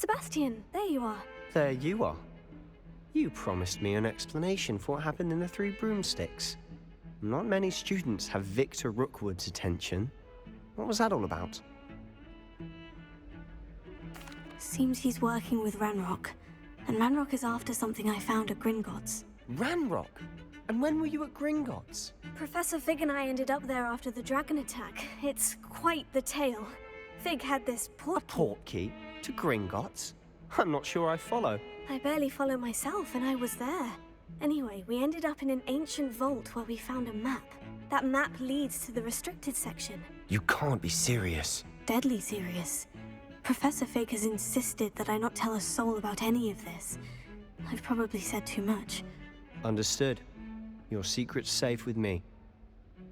Sebastian, there you are. There you are. You promised me an explanation for what happened in the Three Broomsticks. Not many students have Victor Rookwood's attention. What was that all about? Seems he's working with Ranrock. And Ranrock is after something I found at Gringotts. Ranrock? And when were you at Gringotts? Professor Fig and I ended up there after the dragon attack. It's quite the tale. Fig had this portkey to Gringotts? I'm not sure I follow. I barely follow myself, and I was there. Anyway, we ended up in an ancient vault where we found a map. That map leads to the restricted section. You can't be serious. Deadly serious. Professor Fig has insisted that I not tell a soul about any of this. I've probably said too much. Understood. Your secret's safe with me.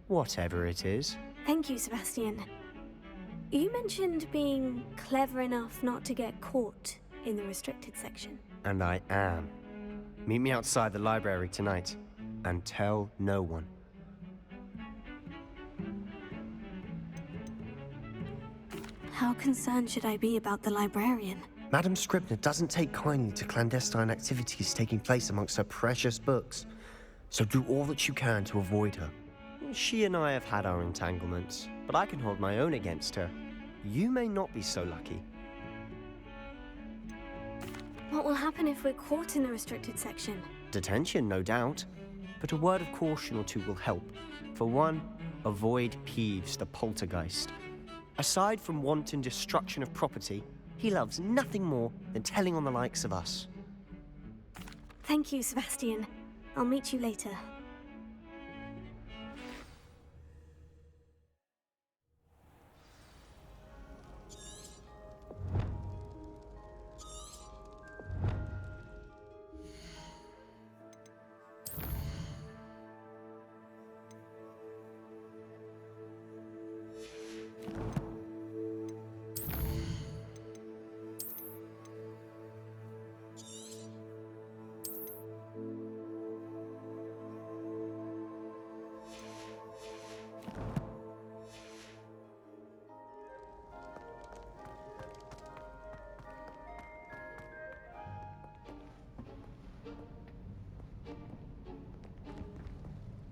Whatever it is. Thank you, Sebastian. You mentioned being clever enough not to get caught in the restricted section. And I am. Meet me outside the library tonight, and tell no one. How concerned should I be about the librarian? Madame Scribner doesn't take kindly to clandestine activities taking place amongst her precious books, so do all that you can to avoid her. She and I have had our entanglements, but I can hold my own against her. You may not be so lucky. What will happen if we're caught in the restricted section? Detention, no doubt. But a word of caution or two will help. For one, avoid Peeves, the poltergeist. Aside from wanton destruction of property, he loves nothing more than telling on the likes of us. Thank you, Sebastian. I'll meet you later.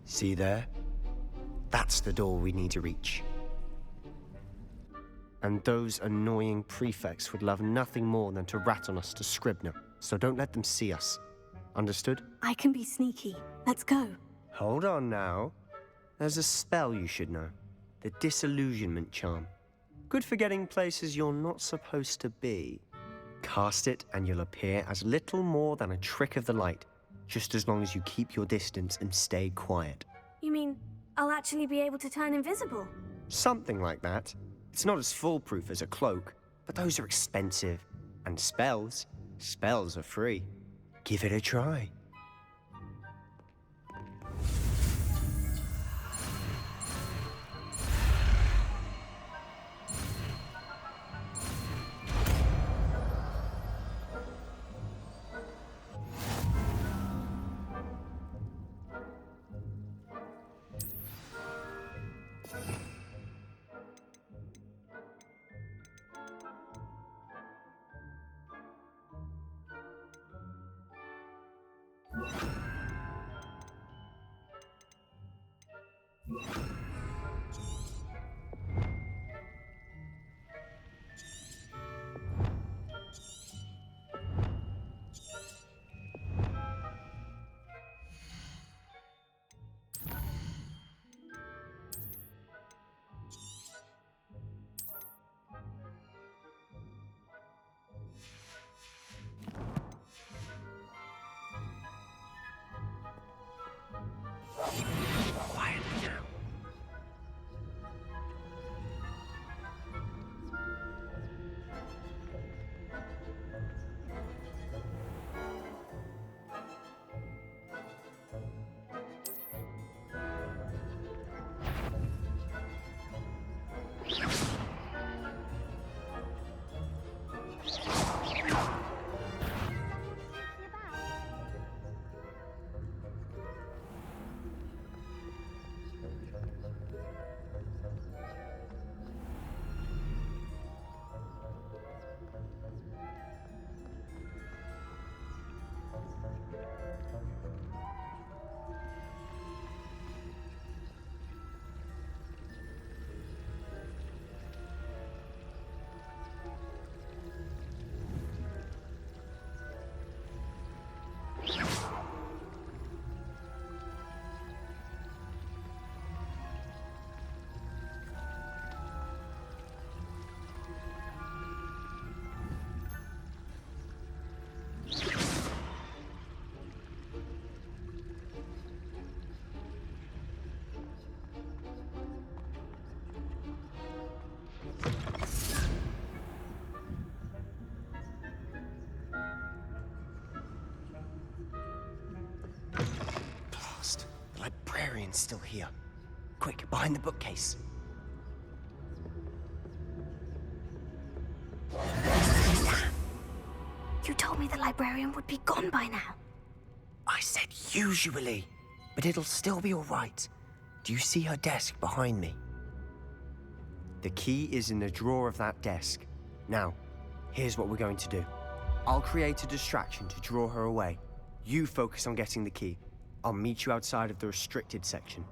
See there? That's the door we need to reach. And those annoying prefects would love nothing more than to rat on us to Scribner, so don't let them see us. Understood? I can be sneaky. Let's go. Hold on now. There's a spell you should know. The Disillusionment Charm. Good for getting places you're not supposed to be. Cast it and you'll appear as little more than a trick of the light, just as long as you keep your distance and stay quiet. You mean I'll actually be able to turn invisible? Something like that. It's not as foolproof as a cloak, but those are expensive. And spells are free. Give it a try. Quiet now. librarian's still here. Quick, behind the bookcase. You told me the librarian would be gone by now. I said usually, but it'll still be all right. Do you see her desk behind me? The key is in the drawer of that desk. Now, here's what we're going to do. I'll create a distraction to draw her away. You focus on getting the key. I'll meet you outside of the restricted section.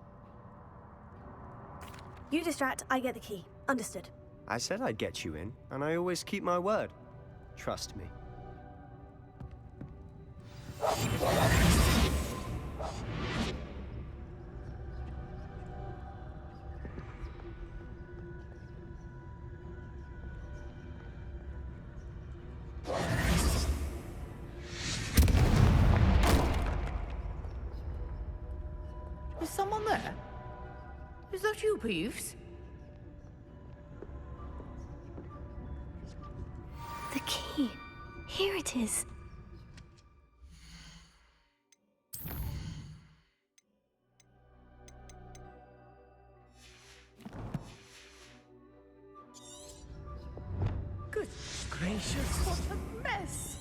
You distract, I get the key. Understood. I said I'd get you in, and I always keep my word. Trust me. Is someone there? Is that you, Peeves? The key. Here it is. Good gracious, what a mess!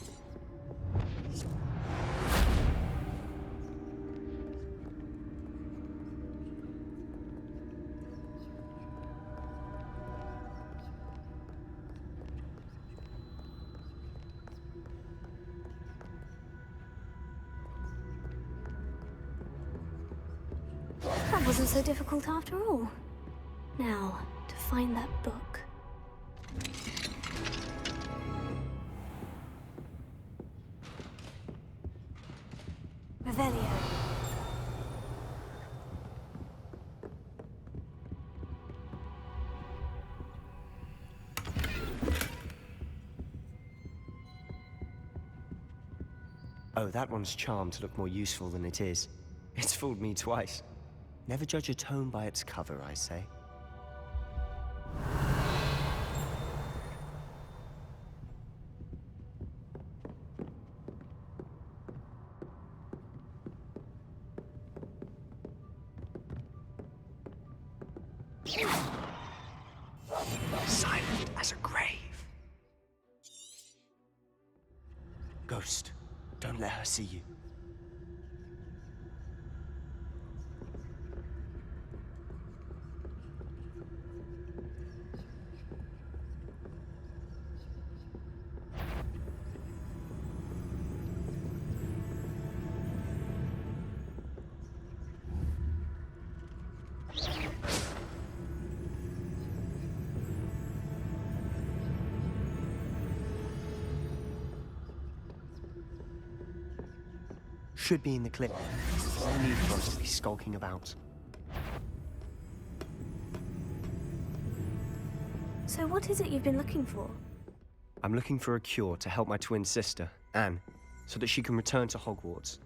That wasn't so difficult after all. Now, to find that book. Revelio. Oh, that one's charmed to look more useful than it is. It's fooled me twice. Never judge a tome by its cover, I say. Silent as a grave. Ghost, don't let her see you. Should be in the clip. No need for us to be skulking about. So what is it you've been looking for? I'm looking for a cure to help my twin sister, Anne, so that she can return to Hogwarts.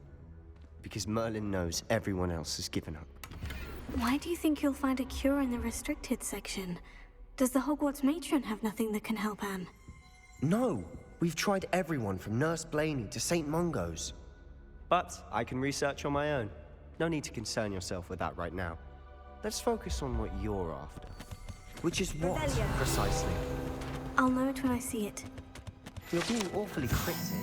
Because Merlin knows everyone else has given up. Why do you think you'll find a cure in the restricted section? Does the Hogwarts matron have nothing that can help Anne? No! We've tried everyone from Nurse Blaney to St. Mungo's. But I can research on my own. No need to concern yourself with that right now. Let's focus on what you're after. Which is what, Rebellion. precisely? I'll know it when I see it. You're being awfully cryptic.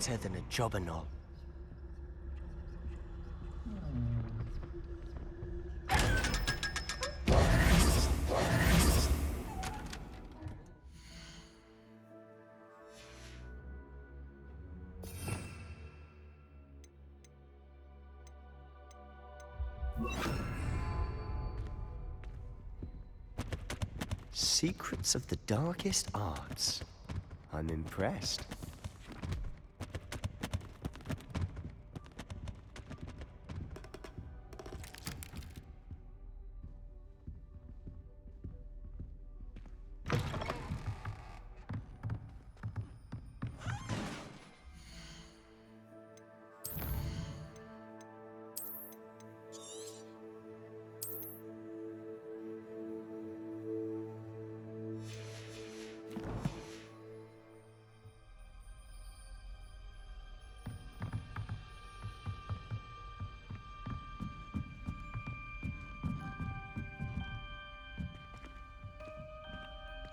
better than a jobberknoll. Secrets of the darkest arts. I'm impressed.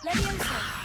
Leviosa!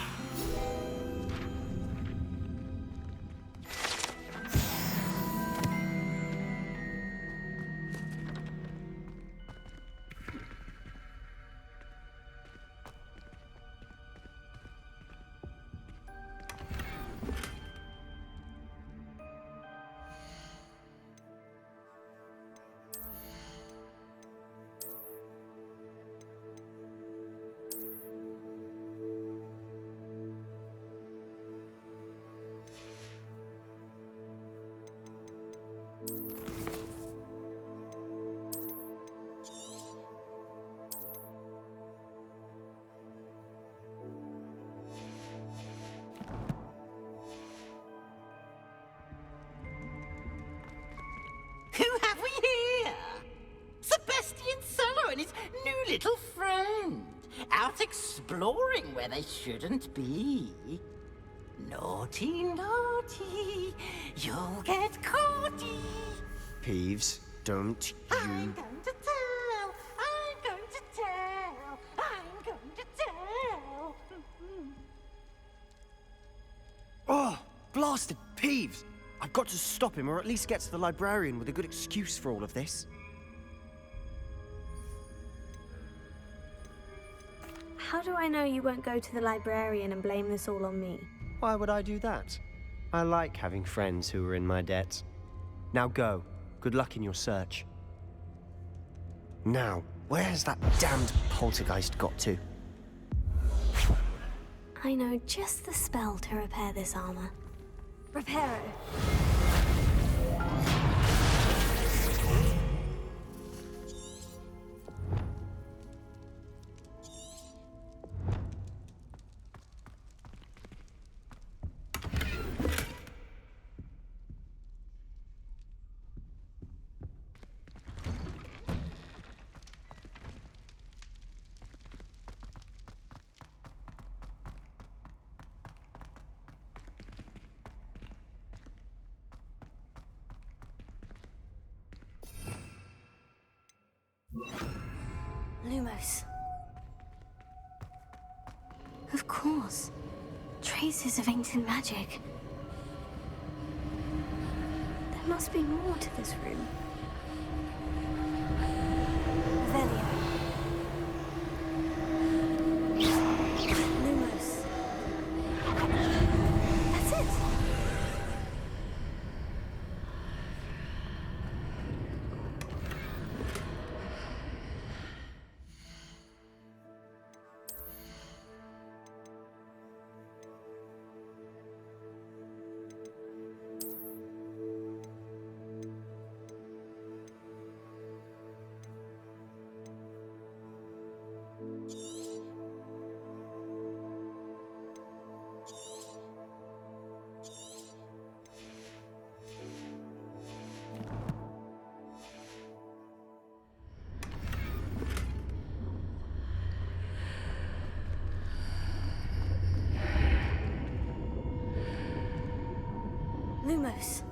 Who have we here? Sebastian Sallow and his new little friend. Out exploring where they shouldn't be. Naughty, naughty, you'll get caughty. Peeves, don't you... I'm going to tell, I'm going to tell, I'm going to tell. Oh, blasted Peeves! I've got to stop him, or at least get to the librarian with a good excuse for all of this. How do I know you won't go to the librarian and blame this all on me? Why would I do that? I like having friends who are in my debt. Now go. Good luck in your search. Now, where has that damned poltergeist got to? I know just the spell to repair this armor. Reparo. Lumos. Of course. Traces of ancient magic. There must be more to this room. Revelio. Lumos. That's it! Lumos.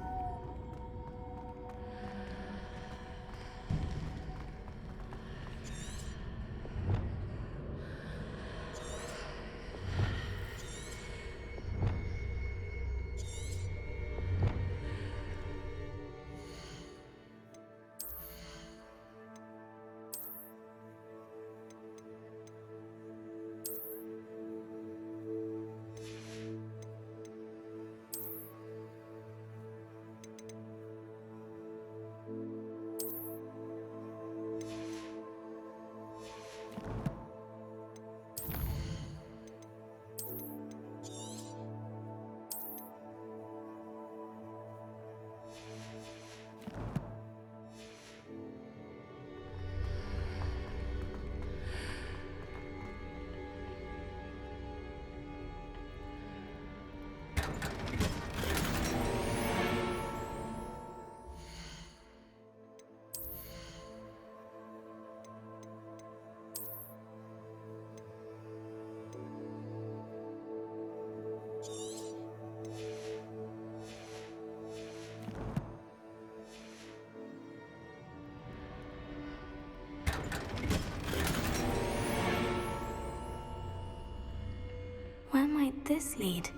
Where might this lead?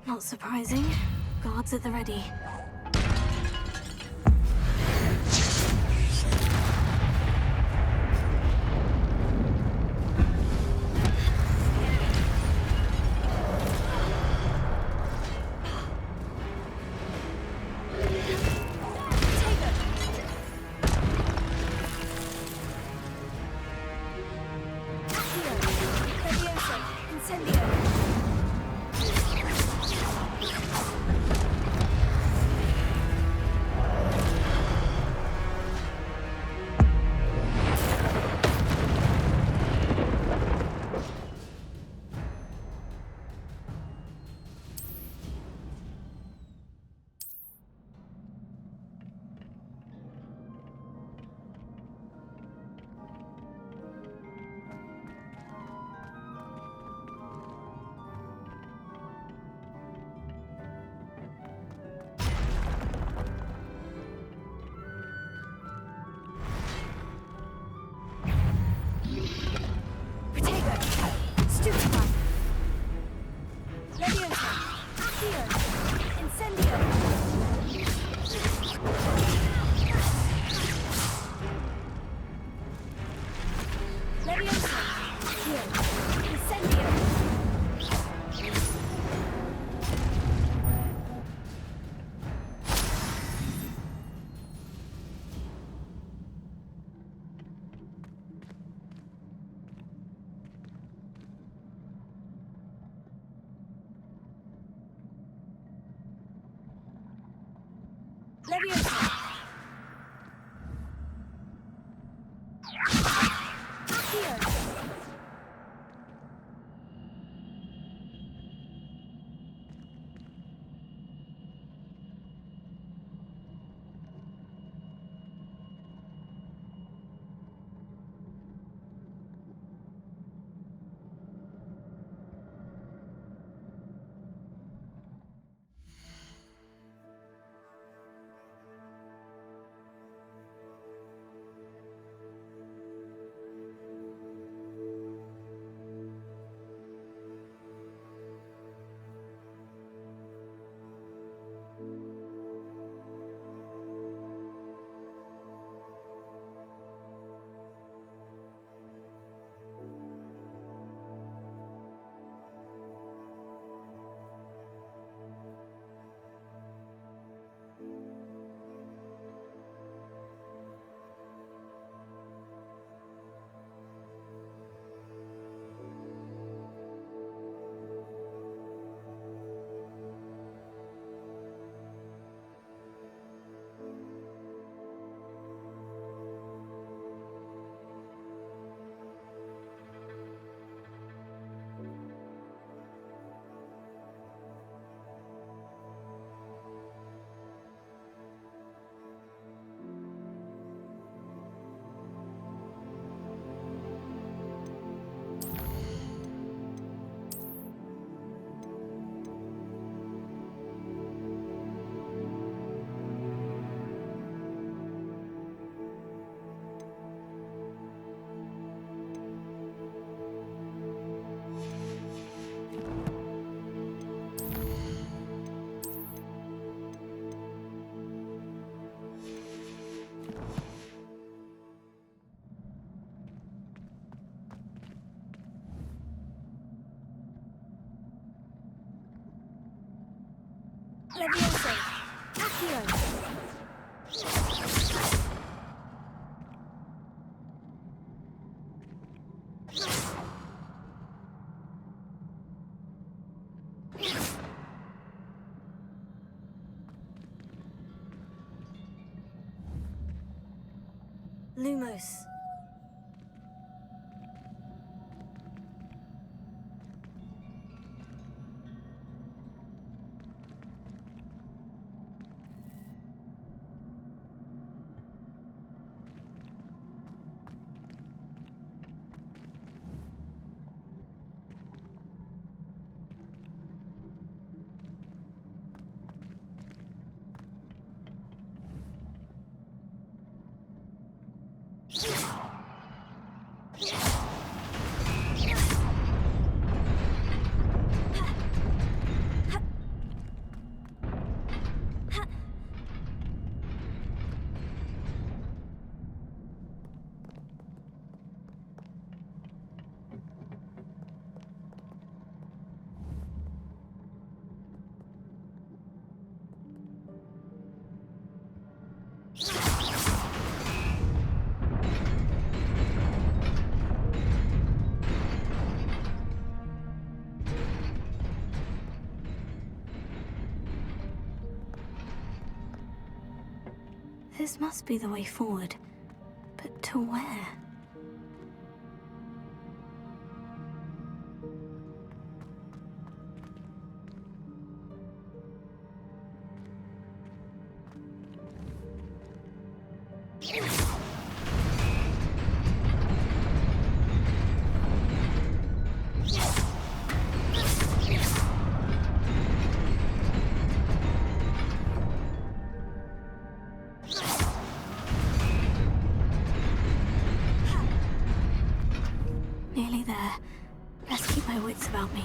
Not surprising. Guards at the ready. Lumos. This must be the way forward. But to where? Nearly there. Best keep my wits about me.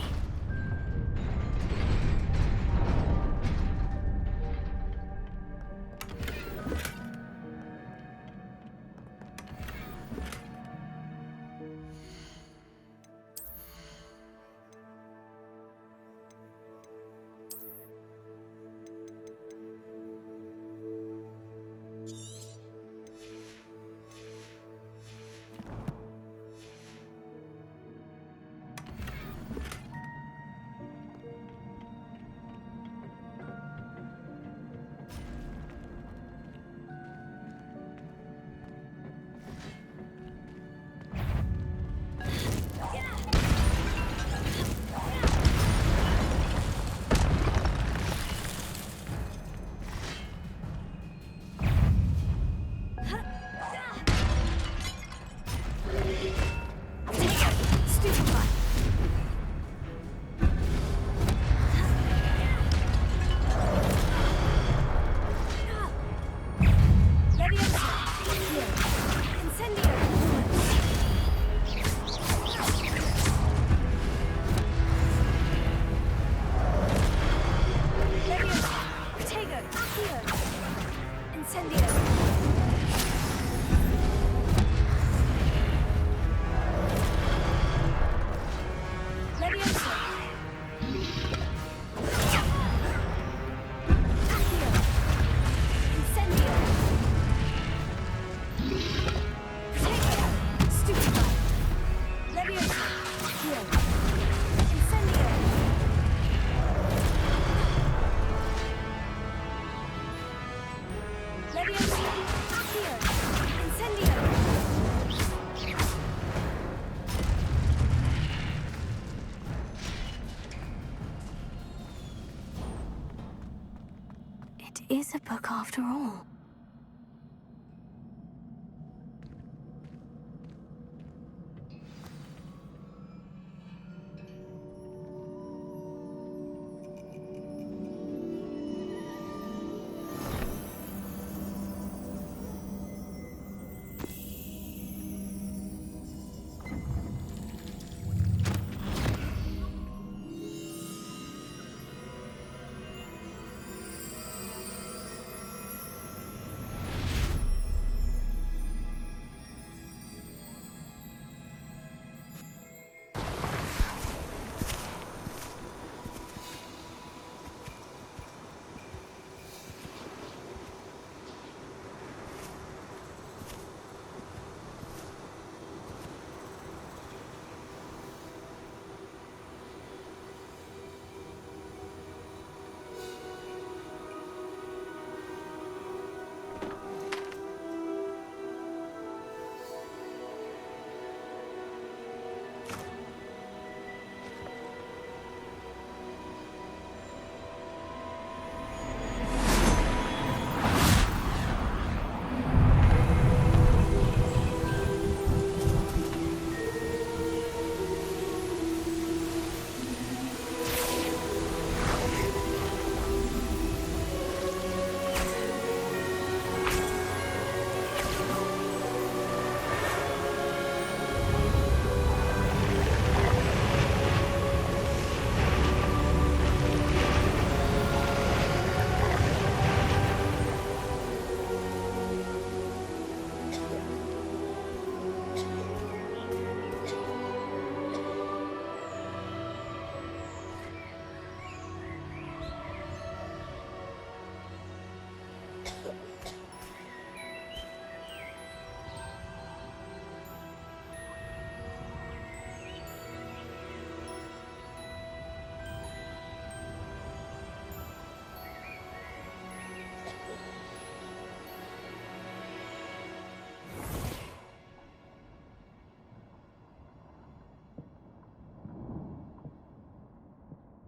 It is a book after all.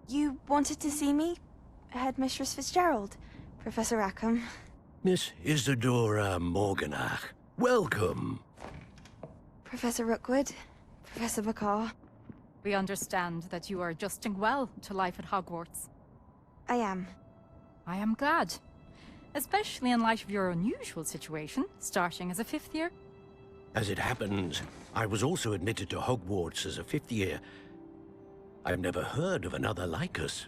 You wanted to see me? Headmistress Fitzgerald, Professor Rackham. Miss Isadora Morganach, welcome. Professor Rookwood, Professor Bakar. We understand that you are adjusting well to life at Hogwarts. I am. I am glad. Especially in light of your unusual situation, starting as a 5th year. As it happens, I was also admitted to Hogwarts as a 5th year. I've never heard of another like us.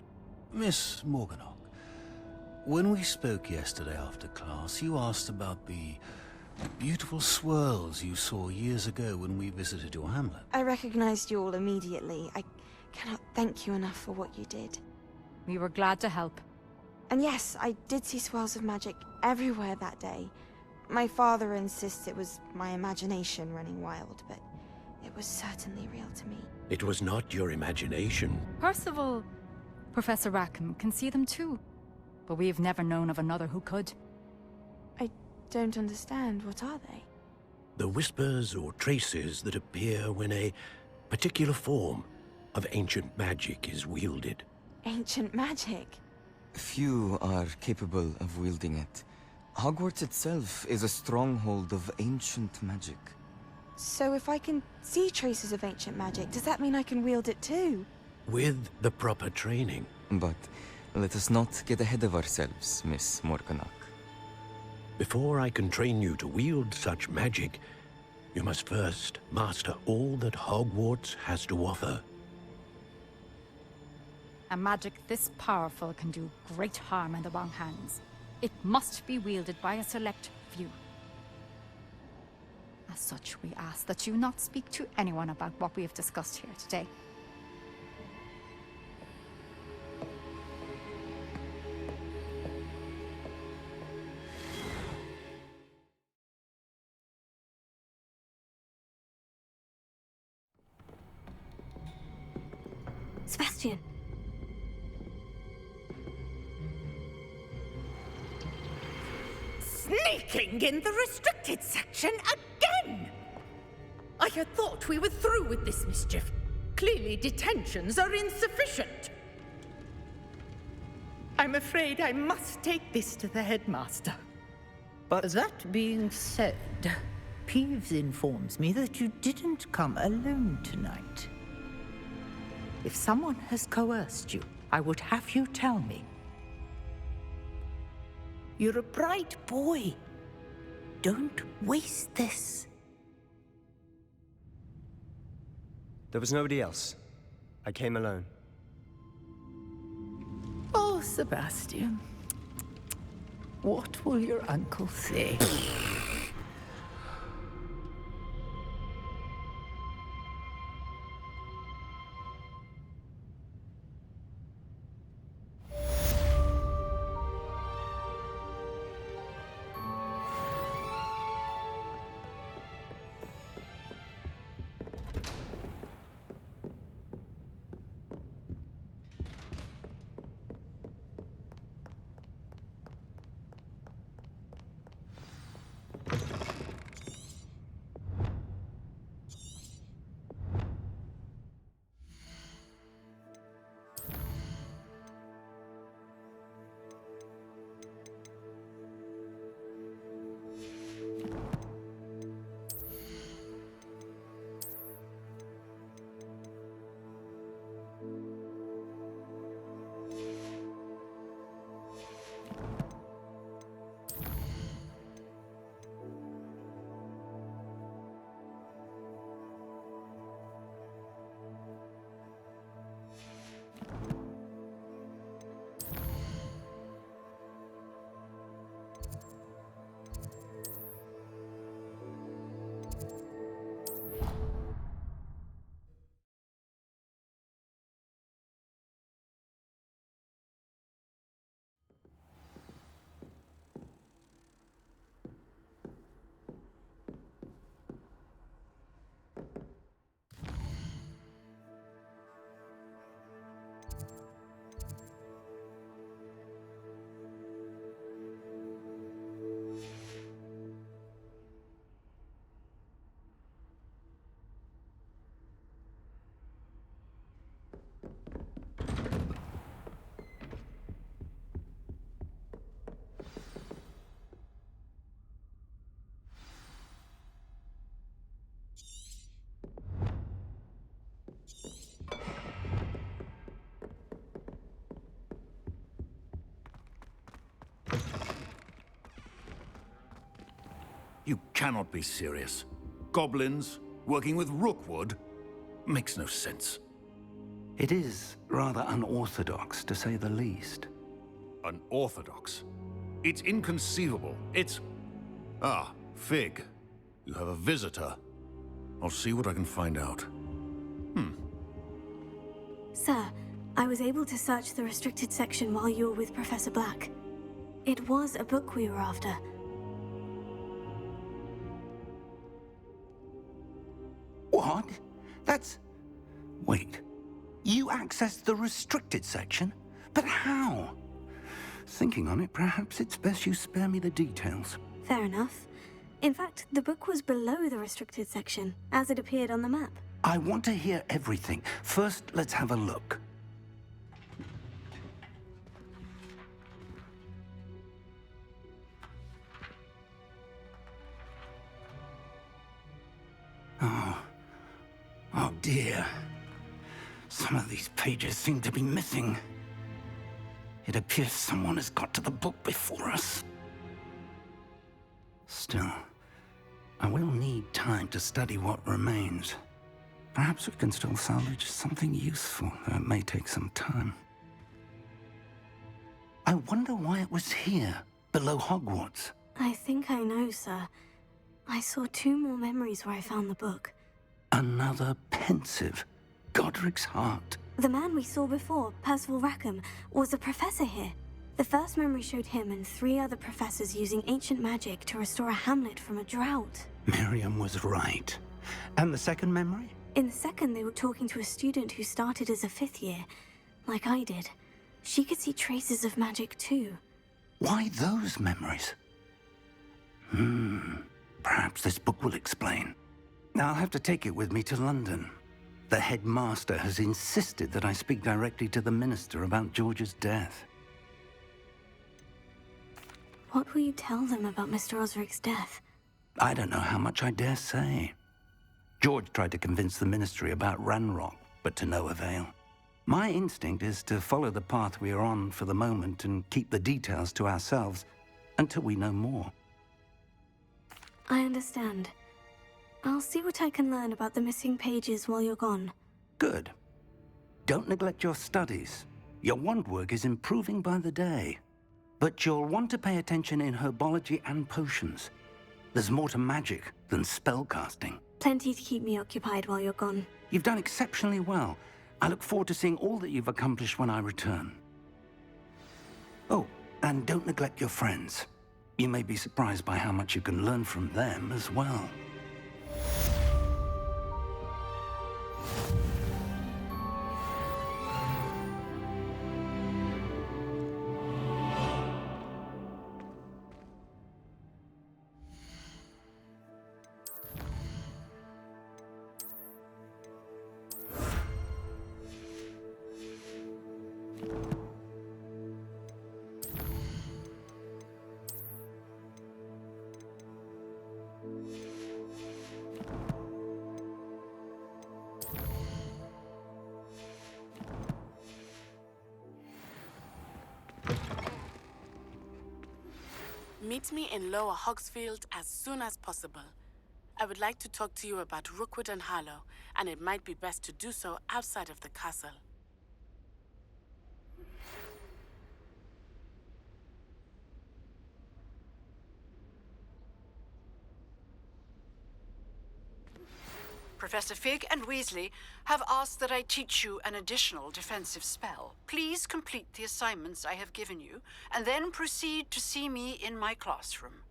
Miss Morganach, when we spoke yesterday after class, you asked about the beautiful swirls you saw years ago when we visited your hamlet. I recognized you all immediately. I cannot thank you enough for what you did. We were glad to help. And yes, I did see swirls of magic everywhere that day. My father insists it was my imagination running wild, but it was certainly real to me. It was not your imagination. Percival, Professor Rackham can see them too. But we've never known of another who could. I don't understand. What are they? The whispers or traces that appear when a particular form of ancient magic is wielded. Ancient magic? Few are capable of wielding it. Hogwarts itself is a stronghold of ancient magic. So if I can see traces of ancient magic, does that mean I can wield it too? With the proper training. But let us not get ahead of ourselves, Miss Morganach. Before I can train you to wield such magic, you must first master all that Hogwarts has to offer. A magic this powerful can do great harm in the wrong hands. It must be wielded by a select few. As such, we ask that you not speak to anyone about what we have discussed here today. Sebastian. Sneaking in the restricted section again! I had thought we were through with this mischief. Clearly detentions are insufficient. I'm afraid I must take this to the headmaster. But That being said, Peeves informs me that you didn't come alone tonight. If someone has coerced you, I would have you tell me. You're a bright boy. Don't waste this. there was nobody else. I came alone. Oh, Sebastian. What will your uncle say? You cannot be serious. Goblins working with Rookwood? Makes no sense. It is rather unorthodox, to say the least. Unorthodox? It's inconceivable. It's... Ah, Fig. You have a visitor. I'll see what I can find out. Sir, I was able to search the restricted section while you were with Professor Black. It was a book we were after. What? That's... Wait. You accessed the restricted section? But how? Thinking on it, perhaps it's best you spare me the details. Fair enough. In fact, the book was below the restricted section, as it appeared on the map. I want to hear everything. First, let's have a look. Oh dear. Some of these pages seem to be missing. It appears someone has got to the book before us. Still, I will need time to study what remains. Perhaps we can still salvage something useful, though it may take some time. I wonder why it was here, below Hogwarts. I think I know, sir. I saw 2 more memories where I found the book. Another pensive. Godric's heart. The man we saw before, Percival Rackham, was a professor here. The first memory showed him and 3 other professors using ancient magic to restore a hamlet from a drought. Miriam was right. And the second memory? In the second, they were talking to a student who started as a 5th year, like I did. She could see traces of magic too. Why those memories? Perhaps this book will explain. I'll have to take it with me to London. The headmaster has insisted that I speak directly to the minister about George's death. What will you tell them about Mr. Osric's death? I don't know how much I dare say. George tried to convince the ministry about Ranrock, but to no avail. My instinct is to follow the path we are on for the moment and keep the details to ourselves until we know more. I understand. I'll see what I can learn about the missing pages while you're gone. Good. Don't neglect your studies. Your wand work is improving by the day. But you'll want to pay attention in herbology and potions. There's more to magic than spellcasting. Plenty to keep me occupied while you're gone. You've done exceptionally well. I look forward to seeing all that you've accomplished when I return. Oh, and don't neglect your friends. You may be surprised by how much you can learn from them as well. Meet me in Lower Hogsfield as soon as possible. I would like to talk to you about Rookwood and Harlow, and it might be best to do so outside of the castle. Professor Fig and Weasley have asked that I teach you an additional defensive spell. Please complete the assignments I have given you, and then proceed to see me in my classroom.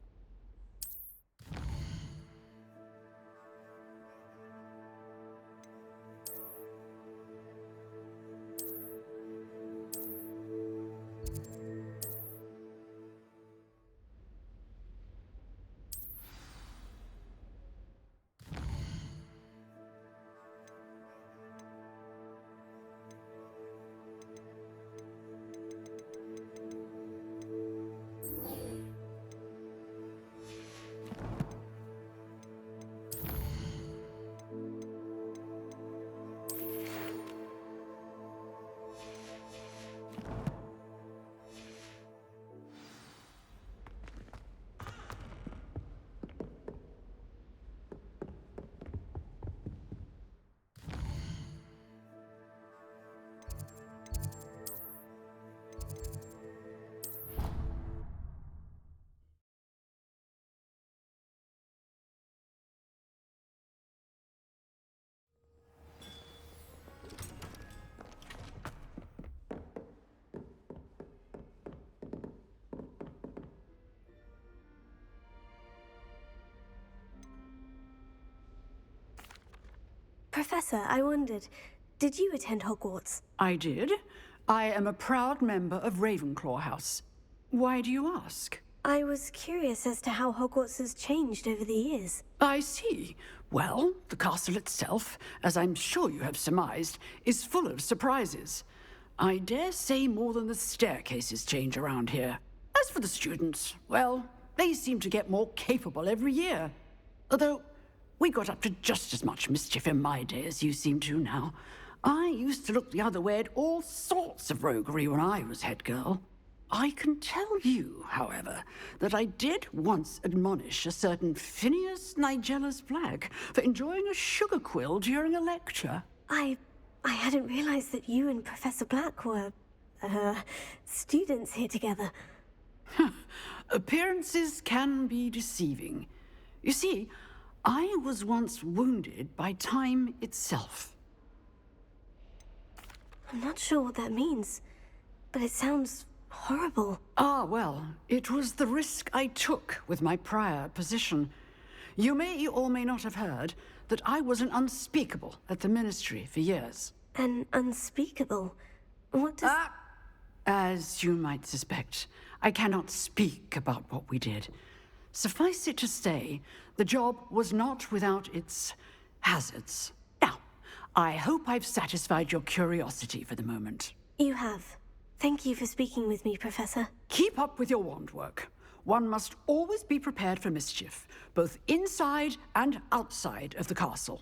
Professor, I wondered, did you attend Hogwarts? I did. I am a proud member of Ravenclaw House. Why do you ask? I was curious as to how Hogwarts has changed over the years. I see. Well, the castle itself, as I'm sure you have surmised, is full of surprises. I dare say more than the staircases change around here. As for the students, well, they seem to get more capable every year. Although, we got up to just as much mischief in my day as you seem to now. I used to look the other way at all sorts of roguery when I was head girl. I can tell you, however, that I did once admonish a certain Phineas Nigellus Black for enjoying a sugar quill during a lecture. I hadn't realized that you and Professor Black were, students here together. Appearances can be deceiving. You see, I was once wounded by time itself. I'm not sure what that means, but it sounds horrible. Ah, well, it was the risk I took with my prior position. You may or may not have heard that I was an unspeakable at the Ministry for years. An unspeakable? What does... As you might suspect, I cannot speak about what we did. Suffice it to say, the job was not without its hazards. Now, I hope I've satisfied your curiosity for the moment. You have. Thank you for speaking with me, Professor. Keep up with your wand work. One must always be prepared for mischief, both inside and outside of the castle.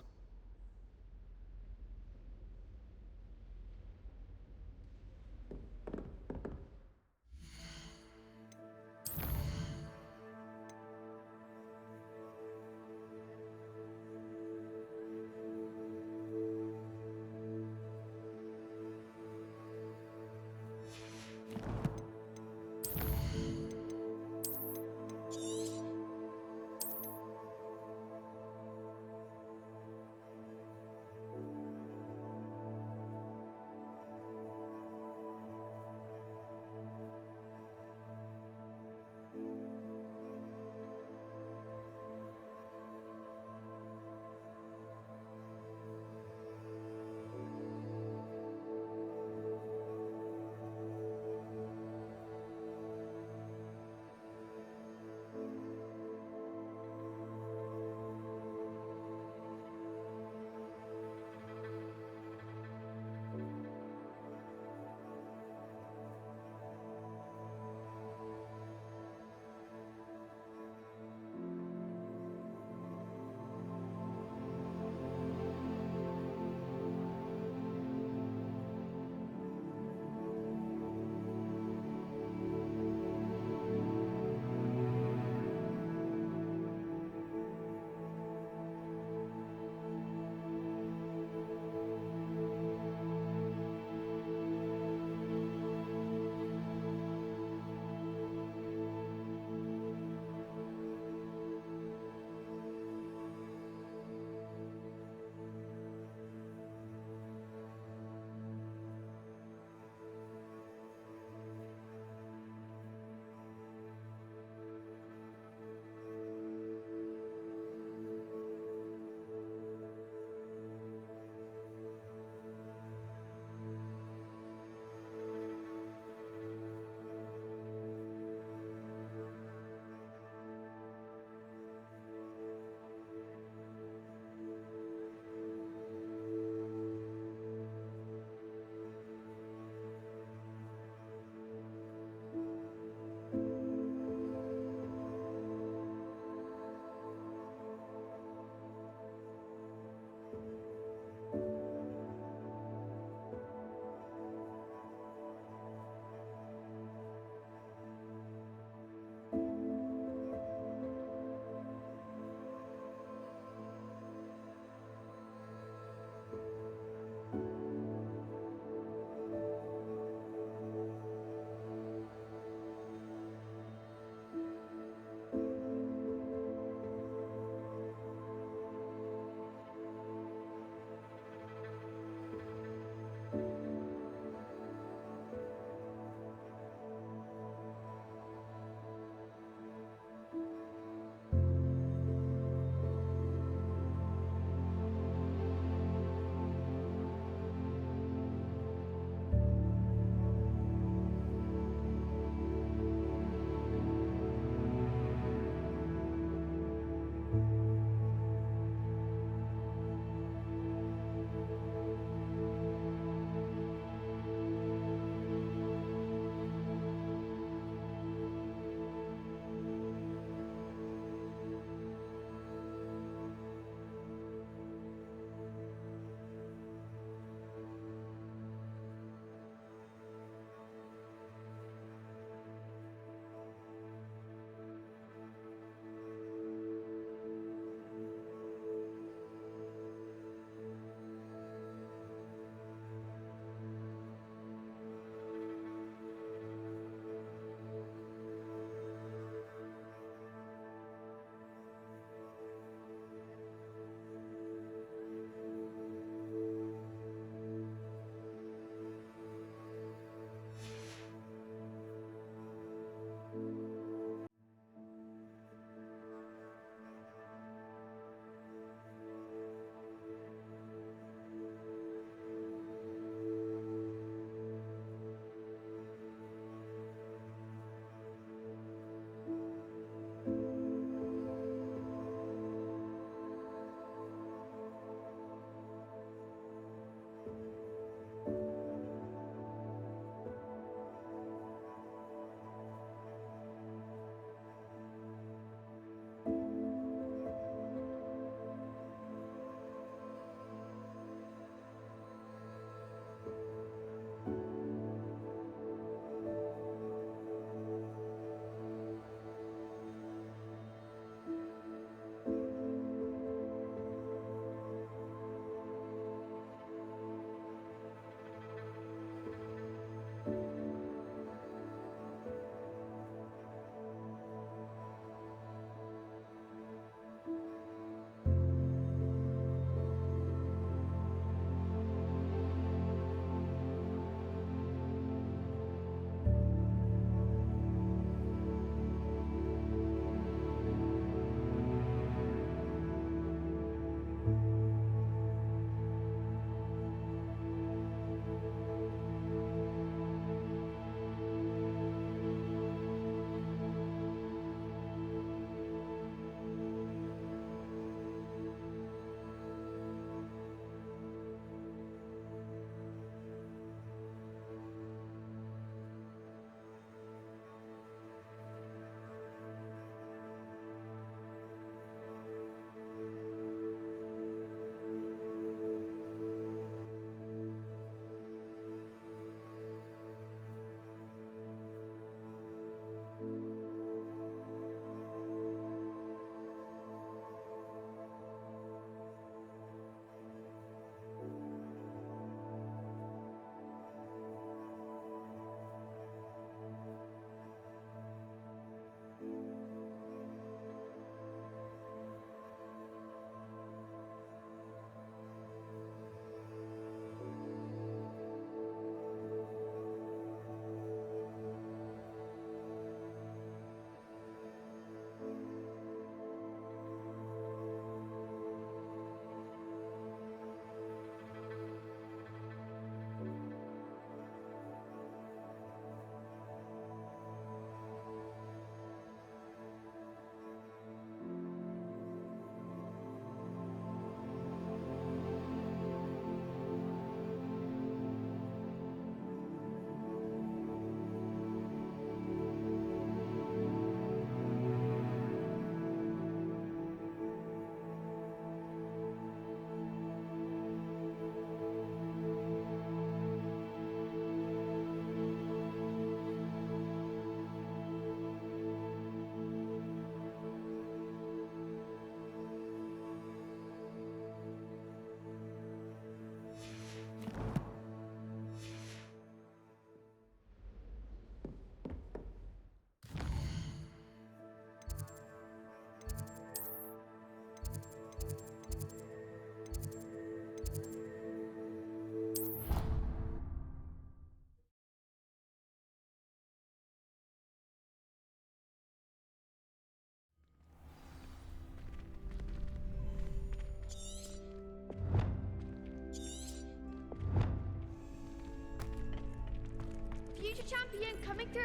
Radiant coming through.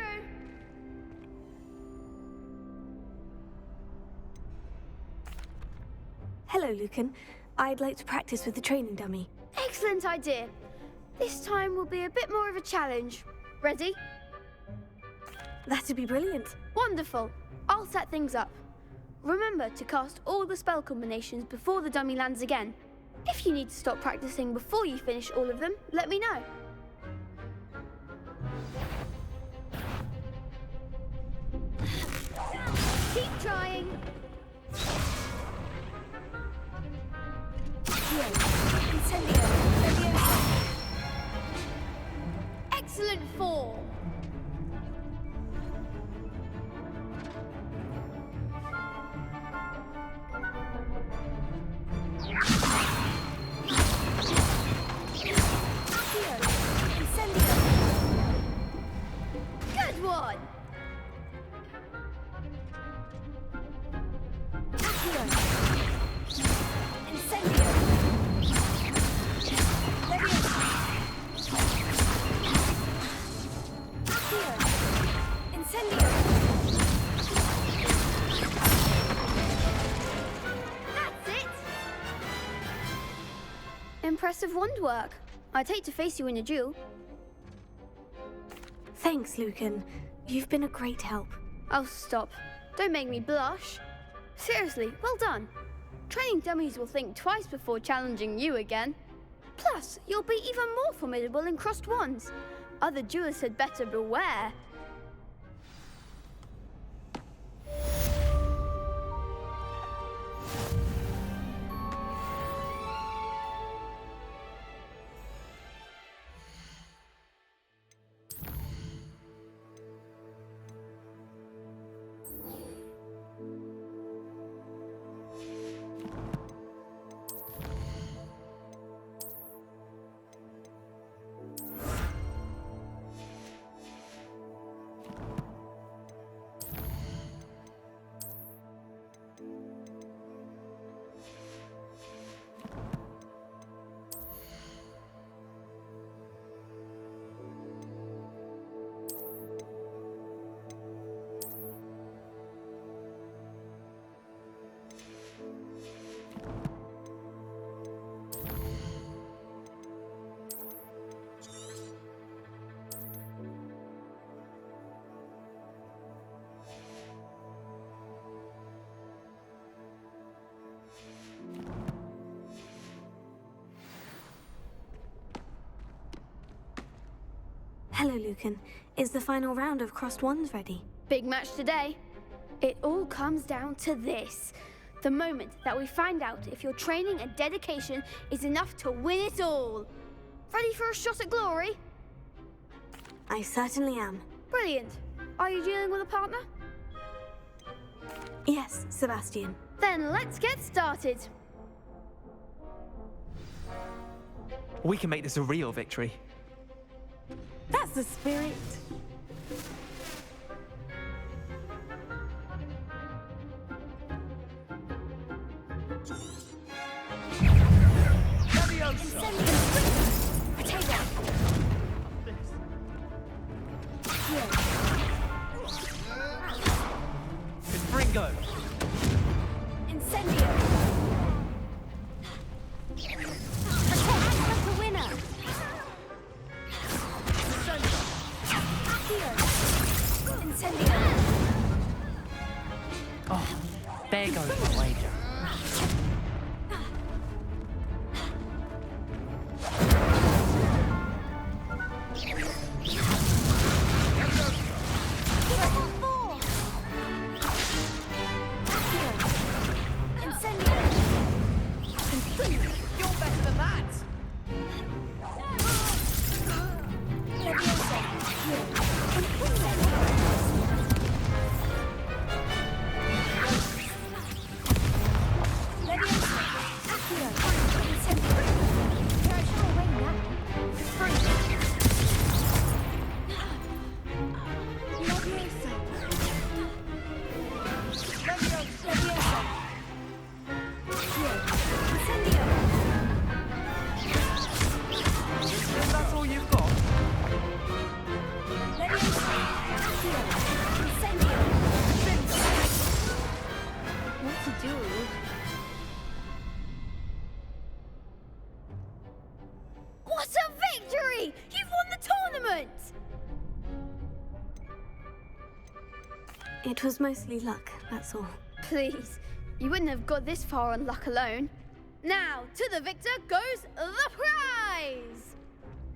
Hello, Lucan. I'd like to practice with the training dummy. Excellent idea. This time will be a bit more of a challenge. Ready? That'd be brilliant. Wonderful. I'll set things up. Remember to cast all the spell combinations before the dummy lands again. If you need to stop practicing before you finish all of them, let me know. Keep trying. Excellent form. Good one. Impressive wand work. I'd hate to face you in a duel. Thanks, Lucan. You've been a great help. Oh, stop. Don't make me blush. Seriously, well done. Training dummies will think twice before challenging you again. Plus, you'll be even more formidable in crossed wands. Other duelists had better beware. Hello, Lucan. Is the final round of crossed wands ready? Big match today. It all comes down to this. The moment that we find out if your training and dedication is enough to win it all. Ready for a shot at glory? I certainly am. Brilliant. Are you dealing with a partner? Yes, Sebastian. Then let's get started. We can make this a real victory. That's the spirit. Ringo. Incendio. That's the winner. Incendio. Oh, there goes my wager. It was mostly luck, that's all. Please, you wouldn't have got this far on luck alone. Now, to the victor goes the prize!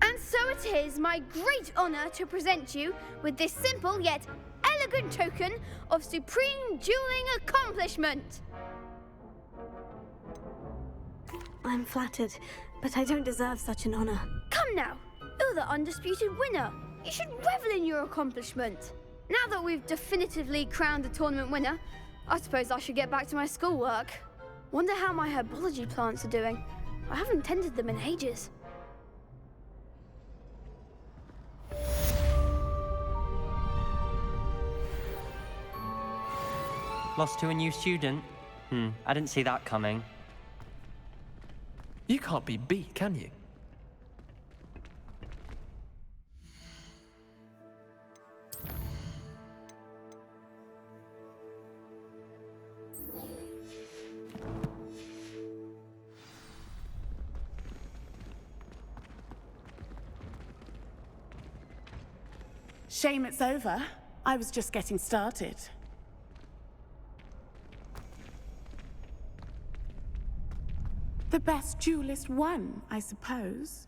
And so it is my great honor to present you with this simple yet elegant token of supreme dueling accomplishment. I'm flattered, but I don't deserve such an honor. Come now, you're the undisputed winner. You should revel in your accomplishment. Now that we've definitively crowned the tournament winner, I suppose I should get back to my schoolwork. Wonder how my herbology plants are doing. I haven't tended them in ages. Lost to a new student? I didn't see that coming. You can't be beat, can you? Shame it's over. I was just getting started. The best duelist won, I suppose.